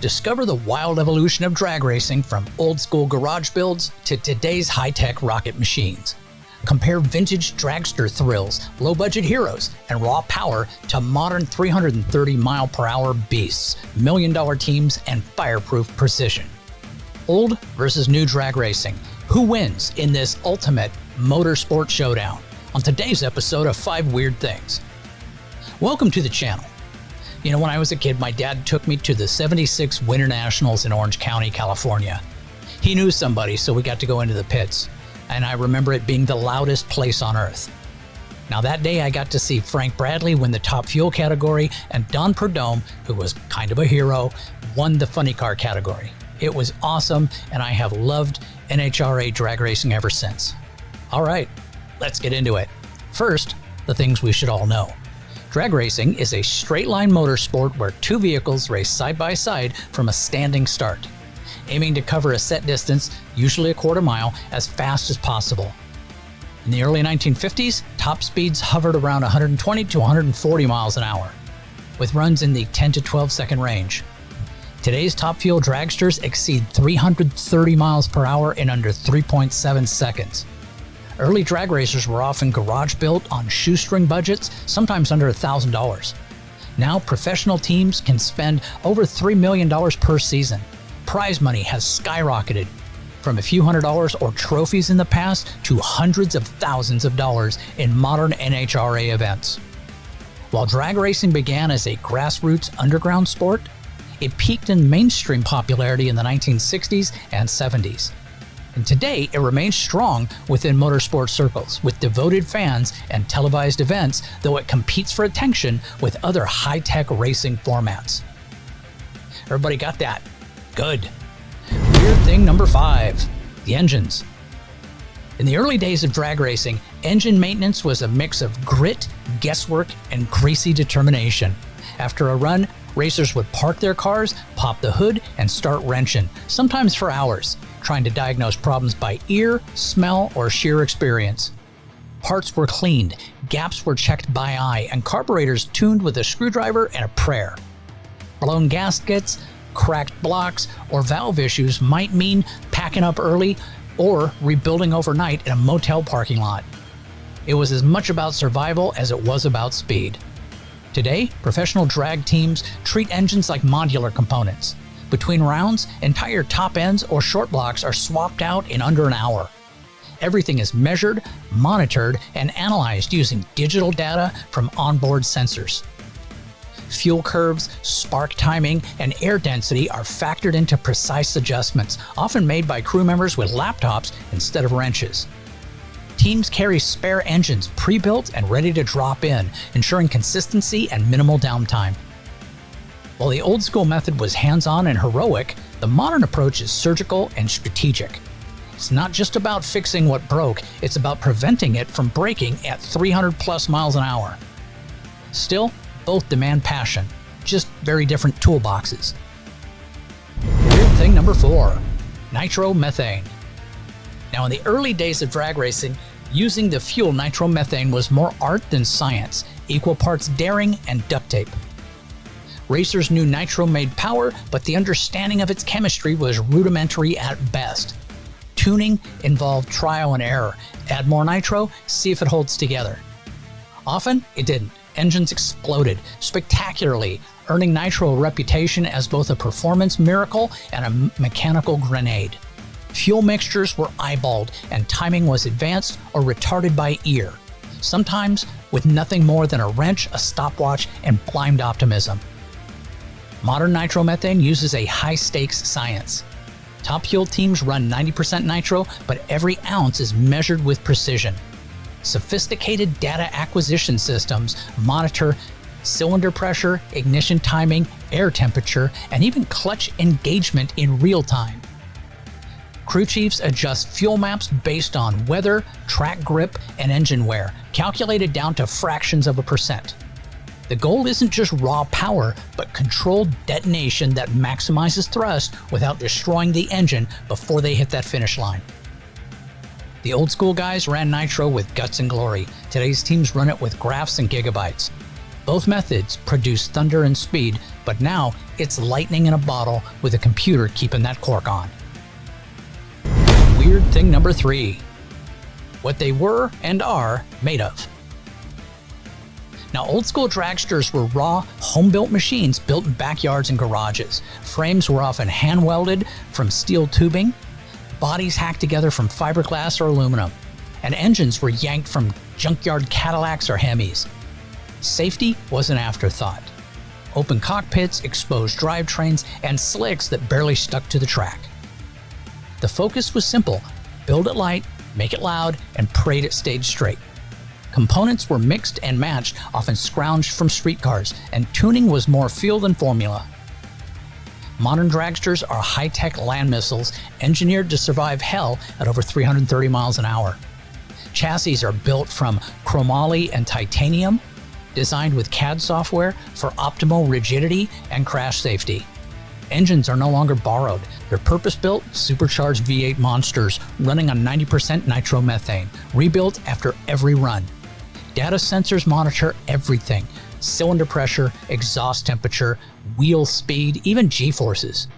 Discover the wild evolution of drag racing from old-school garage builds to today's high-tech rocket machines. Compare vintage dragster thrills, low-budget heroes, and raw power to modern 330-mile-per-hour beasts, million-dollar teams, and fireproof precision. Old versus new drag racing. Who wins in this ultimate motorsport showdown? On today's episode of 5 Weird Things. Welcome to the channel. You know, when I was a kid, my dad took me to the '76 Winter Nationals in Orange County, California. He knew somebody, so we got to go into the pits, and I remember it being the loudest place on earth. Now that day I got to see Frank Bradley win the top fuel category, and Don Perdome, who was kind of a hero, won the funny car category. It was awesome, and I have loved NHRA drag racing ever since. All right, let's get into it. First, the things we should all know. Drag racing is a straight-line motorsport where 2 vehicles race side by side from a standing start, aiming to cover a set distance, usually a quarter mile, as fast as possible. In the early 1950s, top speeds hovered around 120 to 140 miles an hour, with runs in the 10 to 12 second range. Today's top fuel dragsters exceed 330 miles per hour in under 3.7 seconds. Early drag racers were often garage-built on shoestring budgets, sometimes under $1,000. Now, professional teams can spend over $3 million per season. Prize money has skyrocketed from a few $100s or trophies in the past to hundreds of thousands of dollars in modern NHRA events. While drag racing began as a grassroots underground sport, it peaked in mainstream popularity in the 1960s and 70s. And today, it remains strong within motorsport circles, with devoted fans and televised events, though it competes for attention with other high-tech racing formats. Everybody got that? Good. Weird thing number 5, the engines. In the early days of drag racing, engine maintenance was a mix of grit, guesswork, and greasy determination. After a run, racers would park their cars, pop the hood, and start wrenching, sometimes for hours, trying to diagnose problems by ear, smell, or sheer experience. Parts were cleaned, gaps were checked by eye, and carburetors tuned with a screwdriver and a prayer. Blown gaskets, cracked blocks, or valve issues might mean packing up early or rebuilding overnight in a motel parking lot. It was as much about survival as it was about speed. Today, professional drag teams treat engines like modular components. Between rounds, entire top ends or short blocks are swapped out in under an hour. Everything is measured, monitored, and analyzed using digital data from onboard sensors. Fuel curves, spark timing, and air density are factored into precise adjustments, often made by crew members with laptops instead of wrenches. Teams carry spare engines pre-built and ready to drop in, ensuring consistency and minimal downtime. While the old-school method was hands-on and heroic, the modern approach is surgical and strategic. It's not just about fixing what broke, it's about preventing it from breaking at 300+ miles an hour. Still, both demand passion, just very different toolboxes. Weird thing number 4, nitromethane. Now, in the early days of drag racing, using the fuel nitromethane was more art than science, equal parts daring and duct tape. Racers knew nitro made power, but the understanding of its chemistry was rudimentary at best. Tuning involved trial and error. Add more nitro, see if it holds together. Often, it didn't. Engines exploded spectacularly, earning nitro a reputation as both a performance miracle and a mechanical grenade. Fuel mixtures were eyeballed, and timing was advanced or retarded by ear, sometimes with nothing more than a wrench, a stopwatch, and blind optimism. Modern nitromethane uses a high-stakes science. Top fuel teams run 90% nitro, but every ounce is measured with precision. Sophisticated data acquisition systems monitor cylinder pressure, ignition timing, air temperature, and even clutch engagement in real time. Crew chiefs adjust fuel maps based on weather, track grip, and engine wear, calculated down to fractions of a percent. The goal isn't just raw power, but controlled detonation that maximizes thrust without destroying the engine before they hit that finish line. The old school guys ran nitro with guts and glory. Today's teams run it with graphs and gigabytes. Both methods produce thunder and speed, but now it's lightning in a bottle with a computer keeping that cork on. Weird thing number 3. What they were and are made of. Now, old school dragsters were raw, home-built machines built in backyards and garages. Frames were often hand-welded from steel tubing, bodies hacked together from fiberglass or aluminum, and engines were yanked from junkyard Cadillacs or Hemis. Safety was an afterthought. Open cockpits, exposed drivetrains, and slicks that barely stuck to the track. The focus was simple: build it light, make it loud, and pray it stayed straight. Components were mixed and matched, often scrounged from streetcars, and tuning was more feel than formula. Modern dragsters are high-tech land missiles engineered to survive hell at over 330 miles an hour. Chassis are built from chromoly and titanium, designed with CAD software for optimal rigidity and crash safety. Engines are no longer borrowed. They're purpose-built, supercharged V8 monsters running on 90% nitromethane, rebuilt after every run. Data sensors monitor everything: cylinder pressure, exhaust temperature, wheel speed, even G-forces.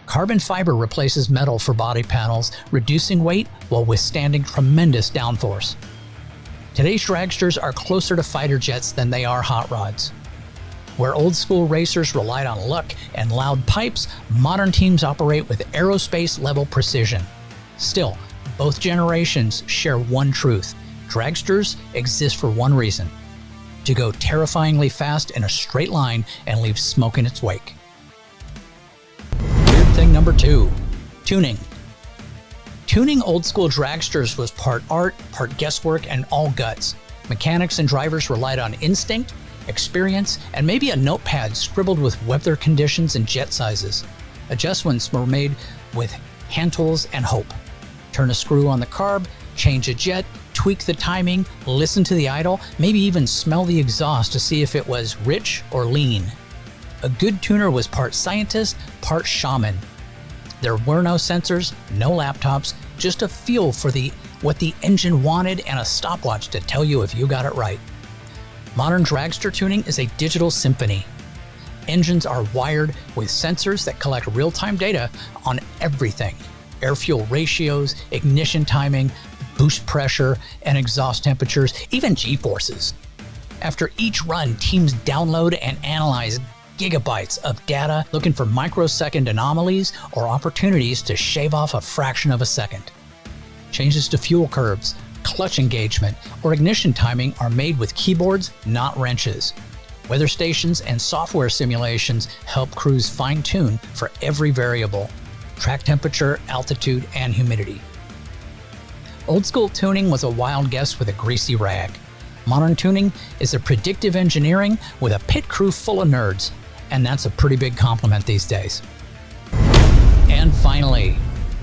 Carbon fiber replaces metal for body panels, reducing weight while withstanding tremendous downforce. Today's dragsters are closer to fighter jets than they are hot rods. Where old school racers relied on luck and loud pipes, modern teams operate with aerospace level precision. Still, both generations share one truth: dragsters exist for one reason: to go terrifyingly fast in a straight line and leave smoke in its wake. Weird thing number 2, tuning. Tuning old school dragsters was part art, part guesswork, and all guts. Mechanics and drivers relied on instinct, experience, and maybe a notepad scribbled with weather conditions and jet sizes. Adjustments were made with hand tools and hope. Turn a screw on the carb, change a jet, tweak the timing, listen to the idle, maybe even smell the exhaust to see if it was rich or lean. A good tuner was part scientist, part shaman. There were no sensors, no laptops, just a feel for what the engine wanted and a stopwatch to tell you if you got it right. Modern dragster tuning is a digital symphony. Engines are wired with sensors that collect real-time data on everything: air-fuel ratios, ignition timing, boost pressure, and exhaust temperatures, even G-forces. After each run, teams download and analyze gigabytes of data looking for microsecond anomalies or opportunities to shave off a fraction of a second. Changes to fuel curves, clutch engagement, or ignition timing are made with keyboards, not wrenches. Weather stations and software simulations help crews fine-tune for every variable: track temperature, altitude, and humidity. Old school tuning was a wild guess with a greasy rag. Modern tuning is a predictive engineering with a pit crew full of nerds, and that's a pretty big compliment these days. And finally,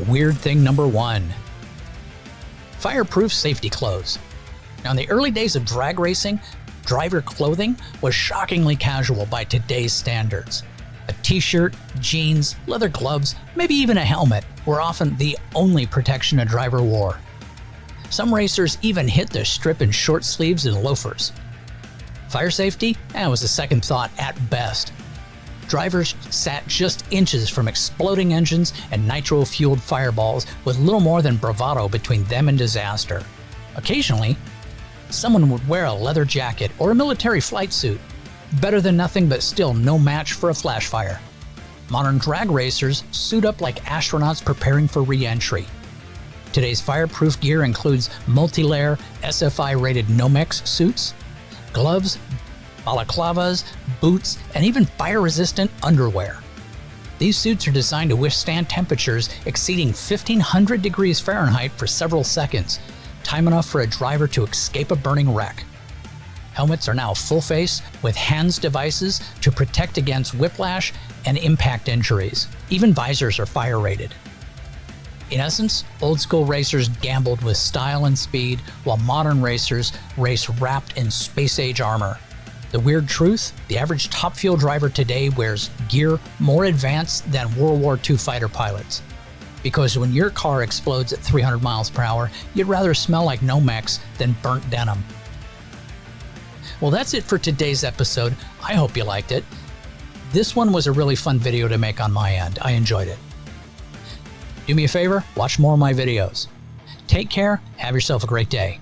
weird thing number 1. Fireproof safety clothes. Now, in the early days of drag racing, driver clothing was shockingly casual by today's standards. A t-shirt, jeans, leather gloves, maybe even a helmet were often the only protection a driver wore. Some racers even hit the strip in short sleeves and loafers. Fire safety? Was a second thought at best. Drivers sat just inches from exploding engines and nitro-fueled fireballs with little more than bravado between them and disaster. Occasionally, someone would wear a leather jacket or a military flight suit. Better than nothing, but still no match for a flash fire. Modern drag racers suit up like astronauts preparing for re-entry. Today's fireproof gear includes multi-layer SFI-rated Nomex suits, gloves, balaclavas, boots, and even fire-resistant underwear. These suits are designed to withstand temperatures exceeding 1,500 degrees Fahrenheit for several seconds, time enough for a driver to escape a burning wreck. Helmets are now full face with hands devices to protect against whiplash and impact injuries. Even visors are fire-rated. In essence, old-school racers gambled with style and speed, while modern racers race wrapped in space-age armor. The weird truth? The average top fuel driver today wears gear more advanced than World War II fighter pilots. Because when your car explodes at 300 miles per hour, you'd rather smell like Nomex than burnt denim. Well, that's it for today's episode. I hope you liked it. This one was a really fun video to make on my end. I enjoyed it. Do me a favor, watch more of my videos. Take care, have yourself a great day.